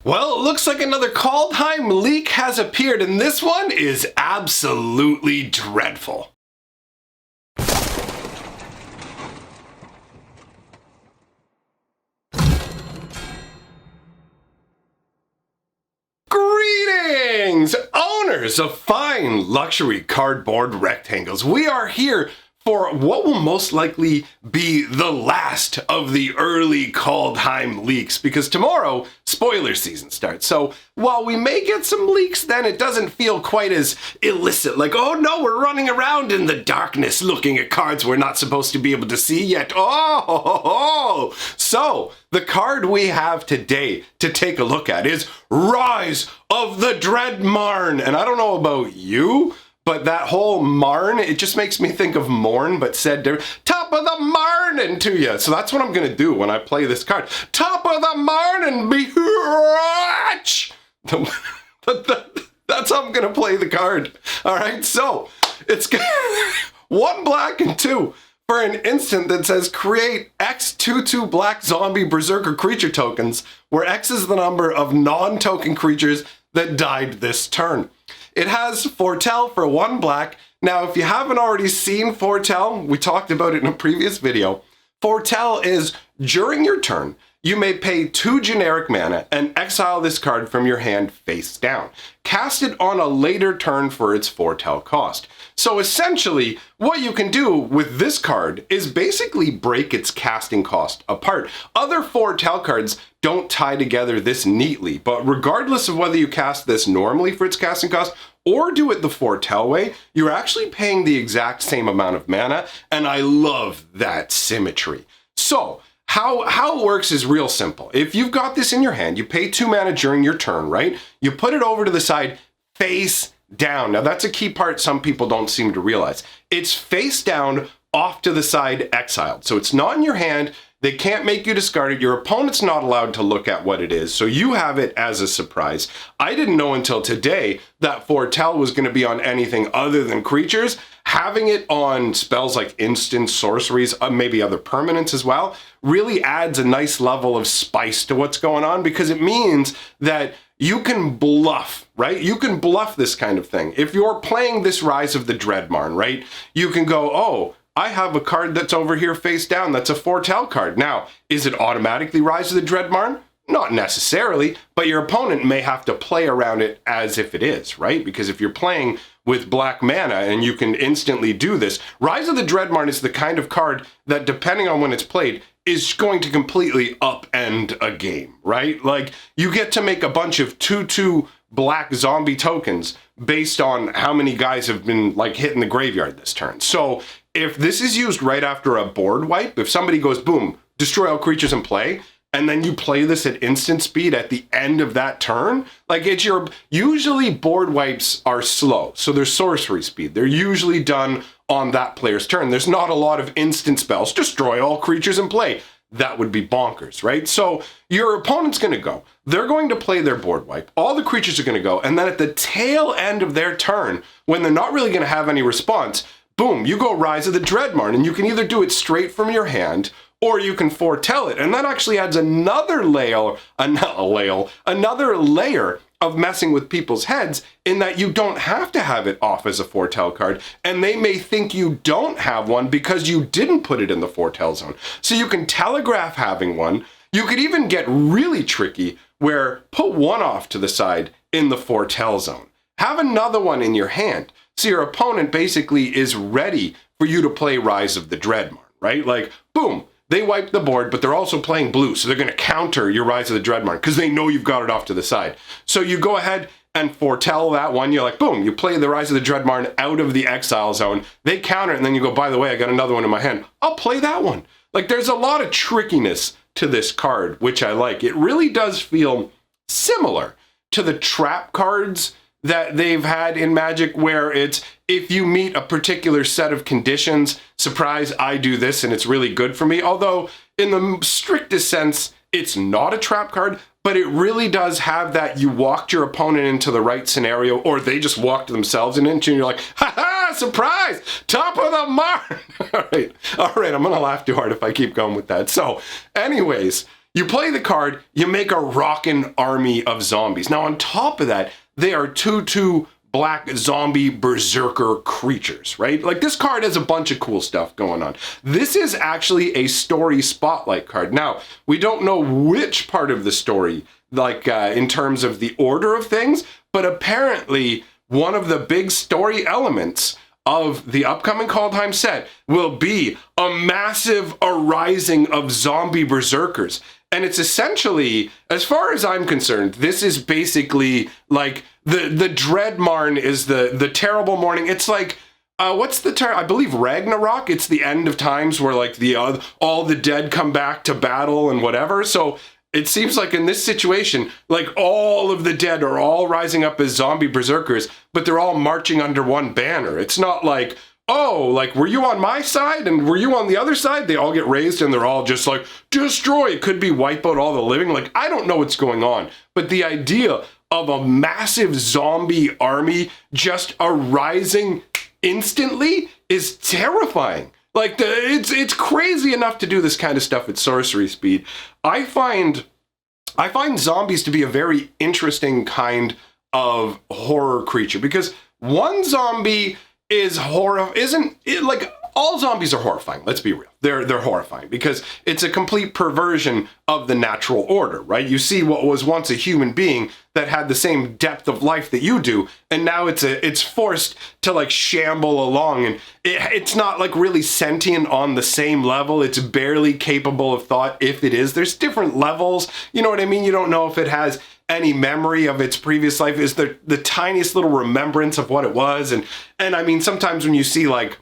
Well, it looks like another Kaldheim leak has appeared, and this one is absolutely dreadful. Greetings, owners of fine luxury cardboard rectangles. We are here for what will most likely be the last of the early Kaldheim leaks, because tomorrow, spoiler season starts. So while we may get some leaks then, it doesn't feel quite as illicit, like, oh no, we're running around in the darkness looking at cards we're not supposed to be able to see yet. Oh! So the card we have today to take a look at is Rise of the Dreadmarn. And I don't know about you, but that whole Marn, it just makes me think of Morn, but said top of the Marnin to you. So that's what I'm going to do when I play this card. Top of the Marnin, be rich. That's how I'm going to play the card. All right, so it's 1 black and 2 for an instant that says create X 2/2 black zombie berserker creature tokens, where X is the number of non-token creatures that died this turn. It has Foretell for 1 black. Now, if you haven't already seen Foretell, we talked about it in a previous video. Foretell is, during your turn, you may pay 2 generic mana and exile this card from your hand face down. Cast it on a later turn for its Foretell cost. So essentially, what you can do with this card is basically break its casting cost apart. Other Foretell cards don't tie together this neatly, but regardless of whether you cast this normally for its casting cost or do it the Foretell way, you're actually paying the exact same amount of mana, and I love that symmetry. So, how it works is real simple. If you've got this in your hand, you pay 2 mana during your turn, right? You put it over to the side, face down. Now that's a key part some people don't seem to realize. It's face down, off to the side, exiled. So it's not in your hand. They can't make you discard it. Your opponent's not allowed to look at what it is, so you have it as a surprise. I didn't know until today that Foretell was going to be on anything other than creatures. Having it on spells like instant sorceries, maybe other permanents as well, really adds a nice level of spice to what's going on, because it means that you can bluff, right? You can bluff this kind of thing. If you're playing this Rise of the Dreadmarn, right, you can go, oh, I have a card that's over here face down. That's a Foretell card. Now, is it automatically Rise of the Dreadmarn? Not necessarily, but your opponent may have to play around it as if it is, right? Because if you're playing with black mana and you can instantly do this, Rise of the Dreadmarn is the kind of card that, depending on when it's played, is going to completely upend a game, right? Like, you get to make a bunch of 2/2 black zombie tokens based on how many guys have been, like, hitting the graveyard this turn. So if this is used right after a board wipe, if somebody goes, boom, destroy all creatures in play, and then you play this at instant speed at the end of that turn, like, it's usually board wipes are slow, so they're sorcery speed. They're usually done on that player's turn. There's not a lot of instant spells, destroy all creatures in play. That would be bonkers, right? So your opponent's going to go. They're going to play their board wipe. All the creatures are going to go, and then at the tail end of their turn, when they're not really going to have any response, boom, you go Rise of the Dreadmarn, and you can either do it straight from your hand, or you can Foretell it. And that actually adds another layer of messing with people's heads, in that you don't have to have it off as a Foretell card, and they may think you don't have one because you didn't put it in the Foretell zone. So you can telegraph having one. You could even get really tricky where put one off to the side in the Foretell zone. Have another one in your hand. So your opponent basically is ready for you to play Rise of the Dreadmarn, right? Like, boom, they wipe the board, but they're also playing blue, so they're going to counter your Rise of the Dreadmarn because they know you've got it off to the side. So you go ahead and Foretell that one. You're like, boom, you play the Rise of the Dreadmarn out of the exile zone. They counter it, and then you go, by the way, I got another one in my hand. I'll play that one. Like, there's a lot of trickiness to this card, which I like. It really does feel similar to the trap cards that they've had in Magic, where it's, if you meet a particular set of conditions, surprise, I do this and it's really good for me. Although in the strictest sense, it's not a trap card, but it really does have that you walked your opponent into the right scenario, or they just walked themselves an inch, and you're like, ha ha, surprise, top of the mark. All right, I'm gonna laugh too hard if I keep going with that. So anyways, You play the card, you make a rockin' army of zombies. Now, on top of that, they are 2/2 black zombie berserker creatures, right? Like, this card has a bunch of cool stuff going on. This is actually a story spotlight card. Now, we don't know which part of the story, like in terms of the order of things, but apparently one of the big story elements of the upcoming Kaldheim set will be a massive arising of zombie berserkers. And it's essentially, as far as I'm concerned, this is basically like the Dreadmarn is the terrible morning. It's like, what's the term? I believe Ragnarok. It's the end of times where like all the dead come back to battle and whatever. So it seems like in this situation, like all of the dead are all rising up as zombie berserkers, but they're all marching under one banner. It's not like, oh, like, were you on my side and were you on the other side? They all get raised and they're all just like, destroy. It could be wipe out all the living. Like, I don't know what's going on. But the idea of a massive zombie army just arising instantly is terrifying. Like, it's crazy enough to do this kind of stuff at sorcery speed. I find zombies to be a very interesting kind of horror creature because one zombie is like all zombies are horrifying. Let's be real. They're horrifying because it's a complete perversion of the natural order, right? You see what was once a human being that had the same depth of life that you do, and now it's forced to like shamble along, and it's not like really sentient on the same level. It's barely capable of thought, if it is. There's different levels. You know what I mean? You don't know if it has any memory of its previous life. Is the tiniest little remembrance of what it was, and I mean, sometimes when you see like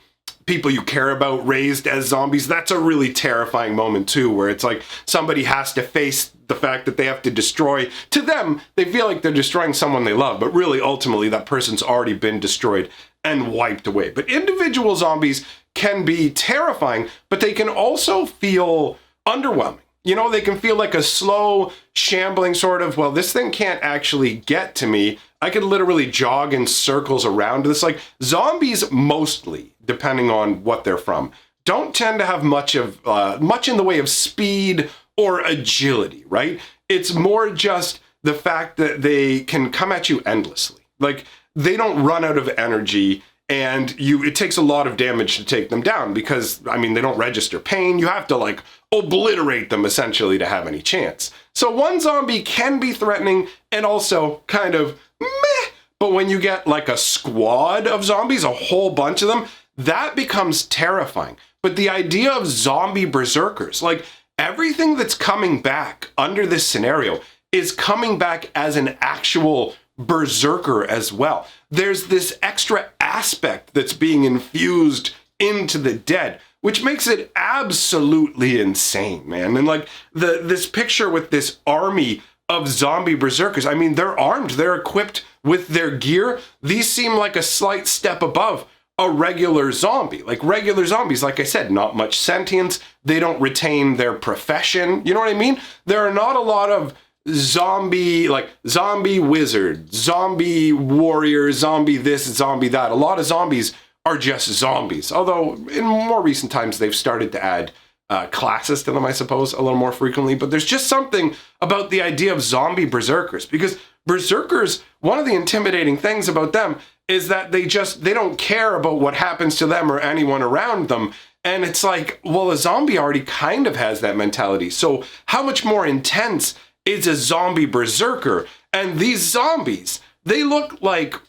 people you care about raised as zombies, that's a really terrifying moment too, where it's like somebody has to face the fact that they have to destroy. To them, they feel like they're destroying someone they love, but really ultimately that person's already been destroyed and wiped away. But individual zombies can be terrifying, but they can also feel underwhelming. You know, they can feel like a slow, shambling sort of, well, this thing can't actually get to me. I could literally jog in circles around this. Like, zombies mostly, depending on what they're from, don't tend to have much in the way of speed or agility, right? It's more just the fact that they can come at you endlessly. Like, they don't run out of energy, and it takes a lot of damage to take them down because, I mean, they don't register pain. You have to like obliterate them essentially to have any chance. So one zombie can be threatening and also kind of meh, but when you get like a squad of zombies, a whole bunch of them, that becomes terrifying. But the idea of zombie berserkers, like everything that's coming back under this scenario is coming back as an actual berserker as well. There's this extra aspect that's being infused into the dead, which makes it absolutely insane, man. And like this picture with this army of zombie berserkers, I mean, they're armed, they're equipped with their gear. These seem like a slight step above a regular zombie. Like regular zombies, like I said, not much sentience. They don't retain their profession. You know what I mean? There are not a lot of zombie wizard, zombie warrior, zombie this, zombie that. A lot of zombies are just zombies. Although in more recent times, they've started to add classes to them, I suppose, a little more frequently. But there's just something about the idea of zombie berserkers, because berserkers, one of the intimidating things about them is that they don't care about what happens to them or anyone around them. And it's like, well, a zombie already kind of has that mentality. So how much more intense is a zombie berserker? And these zombies, they look like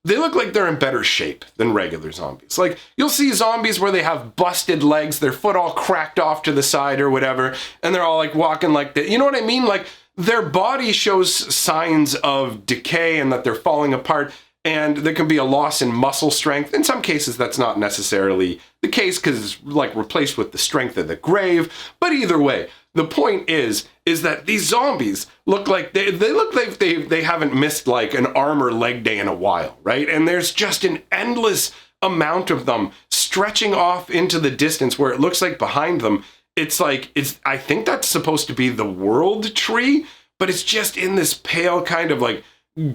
they're in better shape than regular zombies. Like, you'll see zombies where they have busted legs, their foot all cracked off to the side or whatever, and they're all like walking like that. You know what I mean? Like, their body shows signs of decay and that they're falling apart, and there can be a loss in muscle strength. In some cases, that's not necessarily the case because it's like replaced with the strength of the grave. But either way, the point is that these zombies look like they haven't missed like an arm or leg day in a while, right? And there's just an endless amount of them stretching off into the distance where it looks like behind them, I think that's supposed to be the world tree, but it's just in this pale kind of like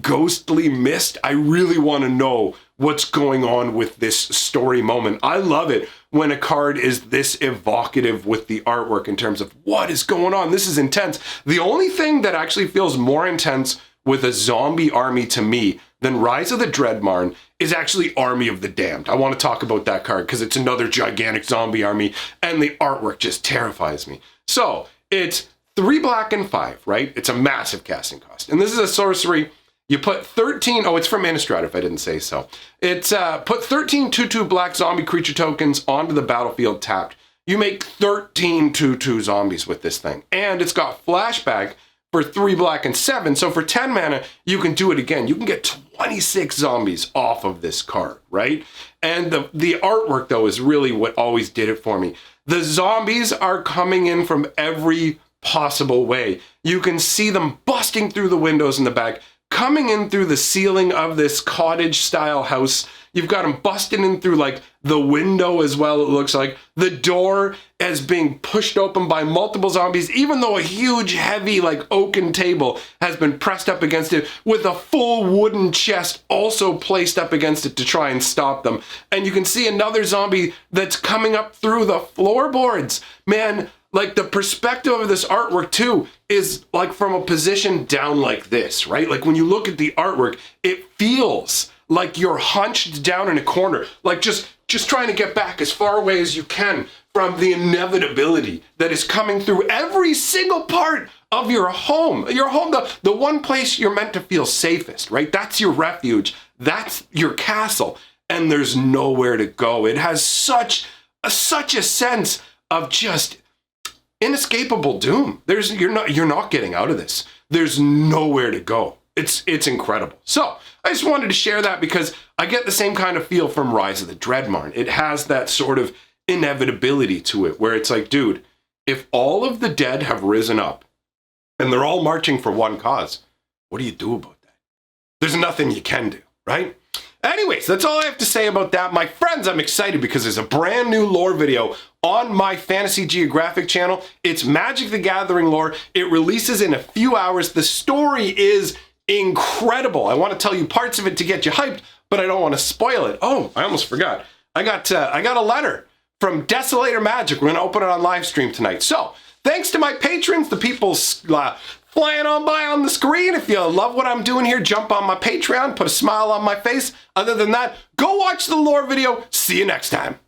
ghostly mist. I really want to know what's going on with this story moment. I love it when a card is this evocative with the artwork in terms of what is going on. This is intense. The only thing that actually feels more intense with a zombie army to me than Rise of the Dreadmarn is actually Army of the Damned. I want to talk about that card because it's another gigantic zombie army and the artwork just terrifies me. So it's 3 black and 5, right? It's a massive casting cost. And this is a sorcery. You put 13, oh, it's from Innistrad if I didn't say so. It's put 13 2/2 black zombie creature tokens onto the battlefield tapped. You make 13 2/2 zombies with this thing. And it's got flashback for 3 black and 7. So for 10 mana, you can do it again. You can get 26 zombies off of this card, right? And the artwork, though, is really what always did it for me. The zombies are coming in from every possible way. You can see them busting through the windows in the back, coming in through the ceiling of this cottage-style house. You've got them busting in through, like, the window as well, it looks like. The door is being pushed open by multiple zombies, even though a huge, heavy, like, oaken table has been pressed up against it with a full wooden chest also placed up against it to try and stop them. And you can see another zombie that's coming up through the floorboards. Man, like, the perspective of this artwork, too, is, like, from a position down like this, right? Like, when you look at the artwork, it feels like you're hunched down in a corner, like just trying to get back as far away as you can from the inevitability that is coming through every single part of your home. Your home, the one place you're meant to feel safest, right? That's your refuge. That's your castle. And there's nowhere to go. It has such a sense of just inescapable doom. You're not getting out of this. There's nowhere to go. It's incredible. So I just wanted to share that because I get the same kind of feel from Rise of the Dreadmarn. It has that sort of inevitability to it where it's like, dude, if all of the dead have risen up and they're all marching for one cause, what do you do about that? There's nothing you can do, right? Anyways, that's all I have to say about that. My friends, I'm excited because there's a brand new lore video on my Fantasy Geographic channel. It's Magic the Gathering lore. It releases in a few hours. The story is incredible. I want to tell you parts of it to get you hyped, but I don't want to spoil it. Oh, I almost forgot. I got a letter from Desolator Magic. We're going to open it on live stream tonight. So, thanks to my patrons, the people flying on by on the screen. If you love what I'm doing here, jump on my Patreon, put a smile on my face. Other than that, go watch the lore video. See you next time.